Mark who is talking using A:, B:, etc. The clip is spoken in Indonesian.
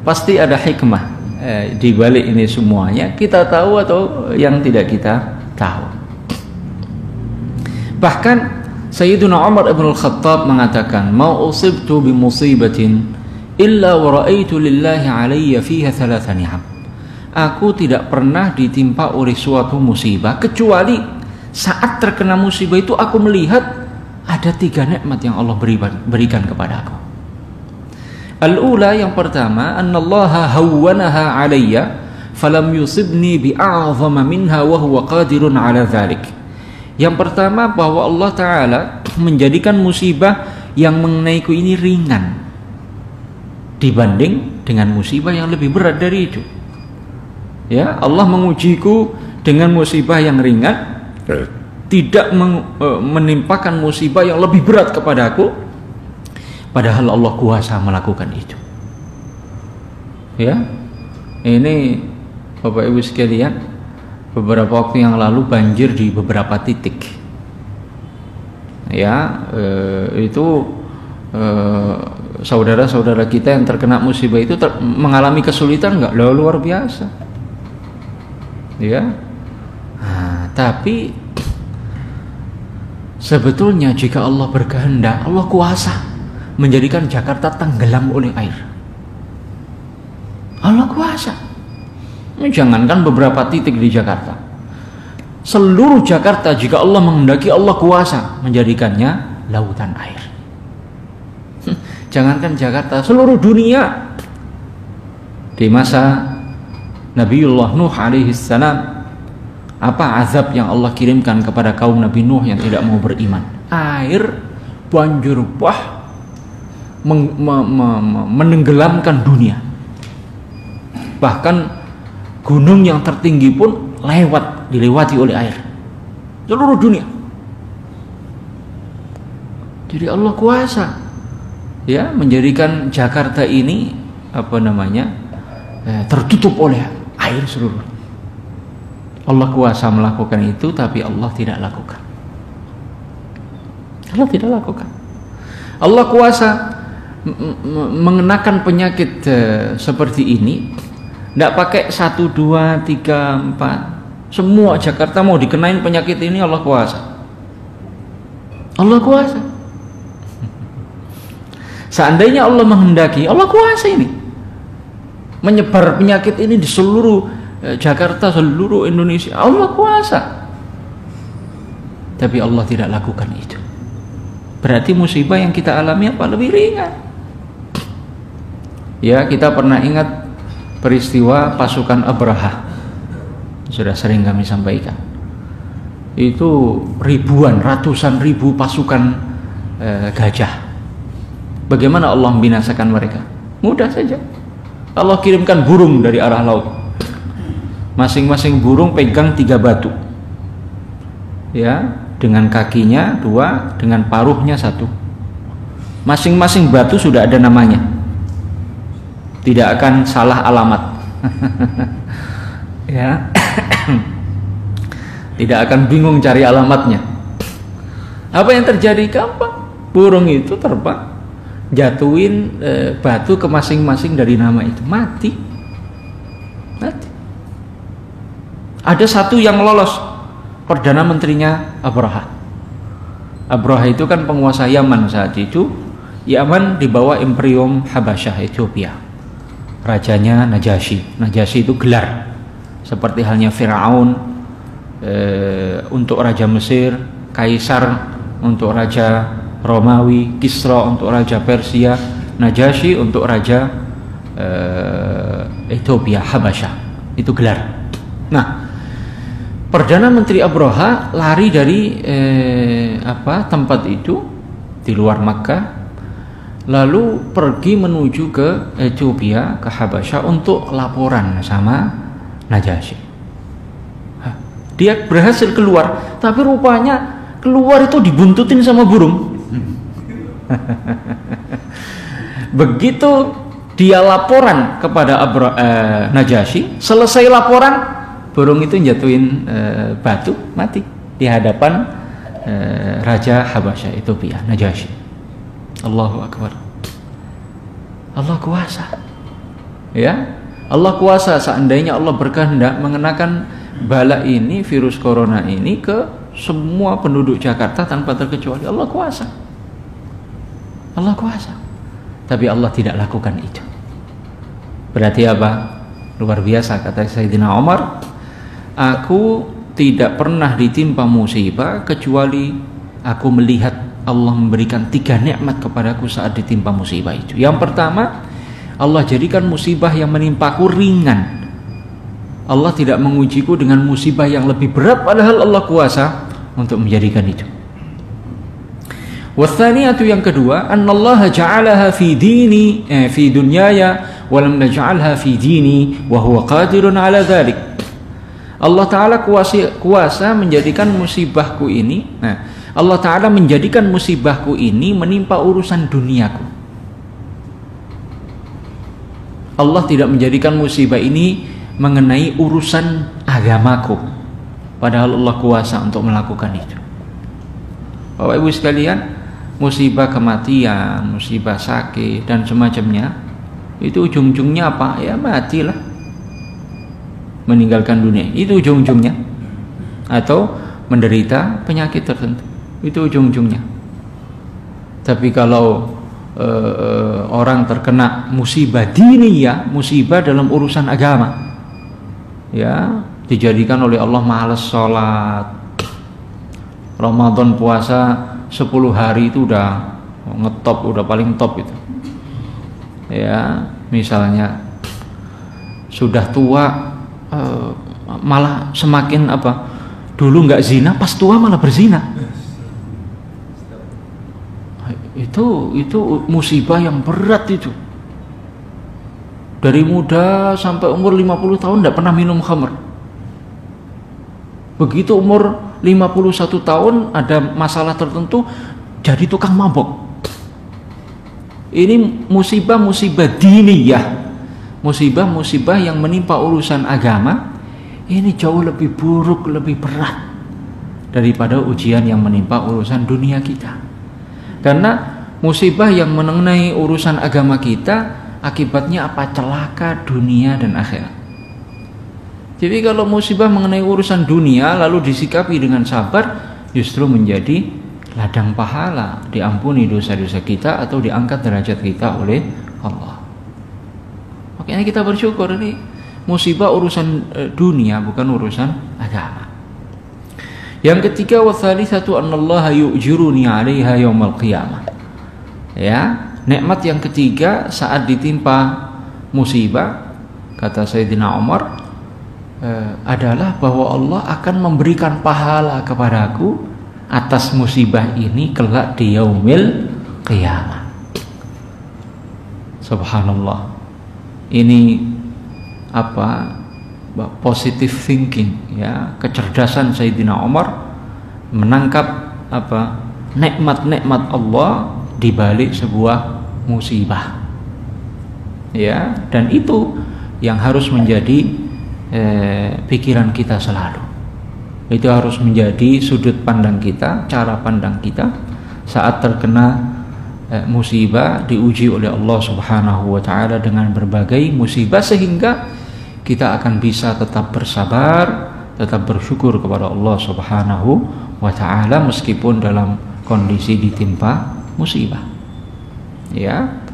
A: pasti ada hikmah di balik ini semuanya, kita tahu atau yang tidak kita tahu. Bahkan Sayyiduna Umar ibn al-Khattab mengatakan, "Ma usibtu bi musibatin illa wa ra'aitu lillahi alayya fiha thalatha ni'am." Aku tidak pernah ditimpa oleh suatu musibah kecuali saat terkena musibah itu aku melihat ada 3 nikmat yang Allah berikan kepada aku. Al-ula, yang pertama, annallaha hawwanaha alayya falam yusibni bi'a'zama minha wa huwa qadirun ala dhalik. Yang pertama, bahwa Allah Ta'ala menjadikan musibah yang mengenaiku ini ringan dibanding dengan musibah yang lebih berat dari itu. Ya, Allah mengujiku dengan musibah yang ringan, tidak menimpakan musibah yang lebih berat kepadaku, padahal Allah kuasa melakukan itu. Ya, ini Bapak Ibu sekalian, beberapa waktu yang lalu banjir di beberapa titik. Ya, itu saudara-saudara kita yang terkena musibah itu mengalami kesulitan nggak? Luar biasa. Ya, nah, tapi sebetulnya jika Allah berkehendak, Allah kuasa menjadikan Jakarta tenggelam oleh air. Allah kuasa. Jangankan beberapa titik di Jakarta, seluruh Jakarta jika Allah menghendaki, Allah kuasa menjadikannya lautan air. Jangankan Jakarta, seluruh dunia. Di masa Nabiullah Nuh alaihi salam, apa azab yang Allah kirimkan kepada kaum Nabi Nuh yang tidak mau beriman? Air banjir menenggelamkan dunia. Bahkan gunung yang tertinggi pun dilewati oleh air. Seluruh dunia. Jadi Allah kuasa, ya, menjadikan Jakarta ini tertutup oleh air seluruh. Allah kuasa melakukan itu, tapi Allah tidak lakukan. Allah tidak lakukan. Allah kuasa mengenakan penyakit seperti ini, tidak pakai 1, 2, 3, 4. Semua Jakarta mau dikenain penyakit ini, Allah kuasa. Allah kuasa. Seandainya Allah menghendaki, Allah kuasa ini menyebar penyakit ini di seluruh Jakarta, seluruh Indonesia. Allah kuasa. Tapi Allah tidak lakukan itu. Berarti musibah yang kita alami apa? Lebih ringan. Ya, kita pernah ingat peristiwa pasukan Abraha. Sudah sering kami sampaikan. Itu ribuan, ratusan ribu pasukan gajah. Bagaimana Allah membinasakan mereka? Mudah saja. Allah kirimkan burung dari arah laut. Masing-masing burung pegang 3 batu. Ya, dengan kakinya 2, dengan paruhnya 1. Masing-masing batu sudah ada namanya. Tidak akan salah alamat. Ya. Tidak akan bingung cari alamatnya. Apa yang terjadi? Gampang. Burung itu terbang, jatuhin batu ke masing-masing dari nama itu, mati. Ada satu yang lolos, Perdana Menterinya Abraha. Abraha itu kan penguasa Yaman saat itu. Yaman di bawah Imperium Habasyah, Ethiopia. Rajanya Najasyi. Najasyi itu gelar, seperti halnya Firaun untuk Raja Mesir, Kaisar untuk Raja Romawi, Kisra untuk Raja Persia, Najasyi untuk Raja Ethiopia, Habasyah. Itu gelar. Nah, Perdana Menteri Abraha lari dari tempat itu di luar Makkah, lalu pergi menuju ke Ethiopia, ke Habasyah untuk laporan sama Najasyi. Dia berhasil keluar, tapi rupanya keluar itu dibuntutin sama burung. Begitu dia laporan kepada Najasyi, selesai laporan, burung itu jatuhin batu, mati di hadapan Raja Habasyah Ethiopia, Najasyi. Allahu Akbar. Allah kuasa. Ya, Allah kuasa. Seandainya Allah berkehendak mengenakan bala ini, virus corona ini ke semua penduduk Jakarta tanpa terkecuali, Allah kuasa. Allah kuasa. Tapi Allah tidak lakukan itu. Berarti apa? Luar biasa kata Sayyidina Umar, aku tidak pernah ditimpa musibah kecuali aku melihat Allah memberikan 3 nikmat kepadaku saat ditimpa musibah itu. Yang pertama, Allah jadikan musibah yang menimpaku ringan. Allah tidak mengujiku dengan musibah yang lebih berat, padahal Allah kuasa untuk menjadikan itu. Wathaniyatu, yang kedua, annallaha ja'alaha fi dini fi dunyaya wa lam naj'alha fi dini wa huwa qadirun ala dhalik. Allah Ta'ala kuasa menjadikan musibahku ini. Allah Ta'ala menjadikan musibahku ini menimpa urusan duniaku. Allah tidak menjadikan musibah ini mengenai urusan agamaku, padahal Allah kuasa untuk melakukan itu. Bapak Ibu sekalian, musibah kematian, musibah sakit dan semacamnya, itu ujung-ujungnya apa? Ya matilah, meninggalkan dunia, itu ujung-ujungnya. Atau menderita penyakit tertentu, itu ujung-ujungnya. Tapi kalau orang terkena musibah diniyah, musibah dalam urusan agama, ya, dijadikan oleh Allah malas sholat, Ramadan puasa 10 hari itu udah ngetop, udah paling top itu, ya. Misalnya sudah tua, malah semakin apa, dulu nggak zina, pas tua malah berzina. Itu musibah yang berat itu. Dari muda sampai umur 50 tahun tidak pernah minum khamr. Begitu umur 51 tahun ada masalah tertentu, jadi tukang mabok. Ini musibah-musibah diniyah, musibah-musibah yang menimpa urusan agama. Ini jauh lebih buruk, lebih berat daripada ujian yang menimpa urusan dunia kita. Karena musibah yang mengenai urusan agama kita, akibatnya apa? Celaka dunia dan akhirat. Jadi kalau musibah mengenai urusan dunia lalu disikapi dengan sabar, justru menjadi ladang pahala, diampuni dosa-dosa kita atau diangkat derajat kita oleh Allah. Makanya kita bersyukur, ini musibah urusan dunia, bukan urusan agama. Yang ketiga, watsalisatu annallaha yu'jiruni 'alaiha yaumal qiyamah. Ya, nikmat yang ketiga saat ditimpa musibah, kata Sayyidina Umar, adalah bahwa Allah akan memberikan pahala kepadaku atas musibah ini kelak di yaumil qiyamah. Subhanallah. Ini apa? Positive thinking, ya, kecerdasan Sayyidina Umar menangkap apa? Nikmat-nikmat Allah di balik sebuah musibah. Ya, dan itu yang harus menjadi pikiran kita selalu. Itu harus menjadi sudut pandang kita, cara pandang kita saat terkena musibah, diuji oleh Allah Subhanahu wa taala dengan berbagai musibah, sehingga kita akan bisa tetap bersabar, tetap bersyukur kepada Allah Subhanahu wa taala meskipun dalam kondisi ditimpa musibah. Ya.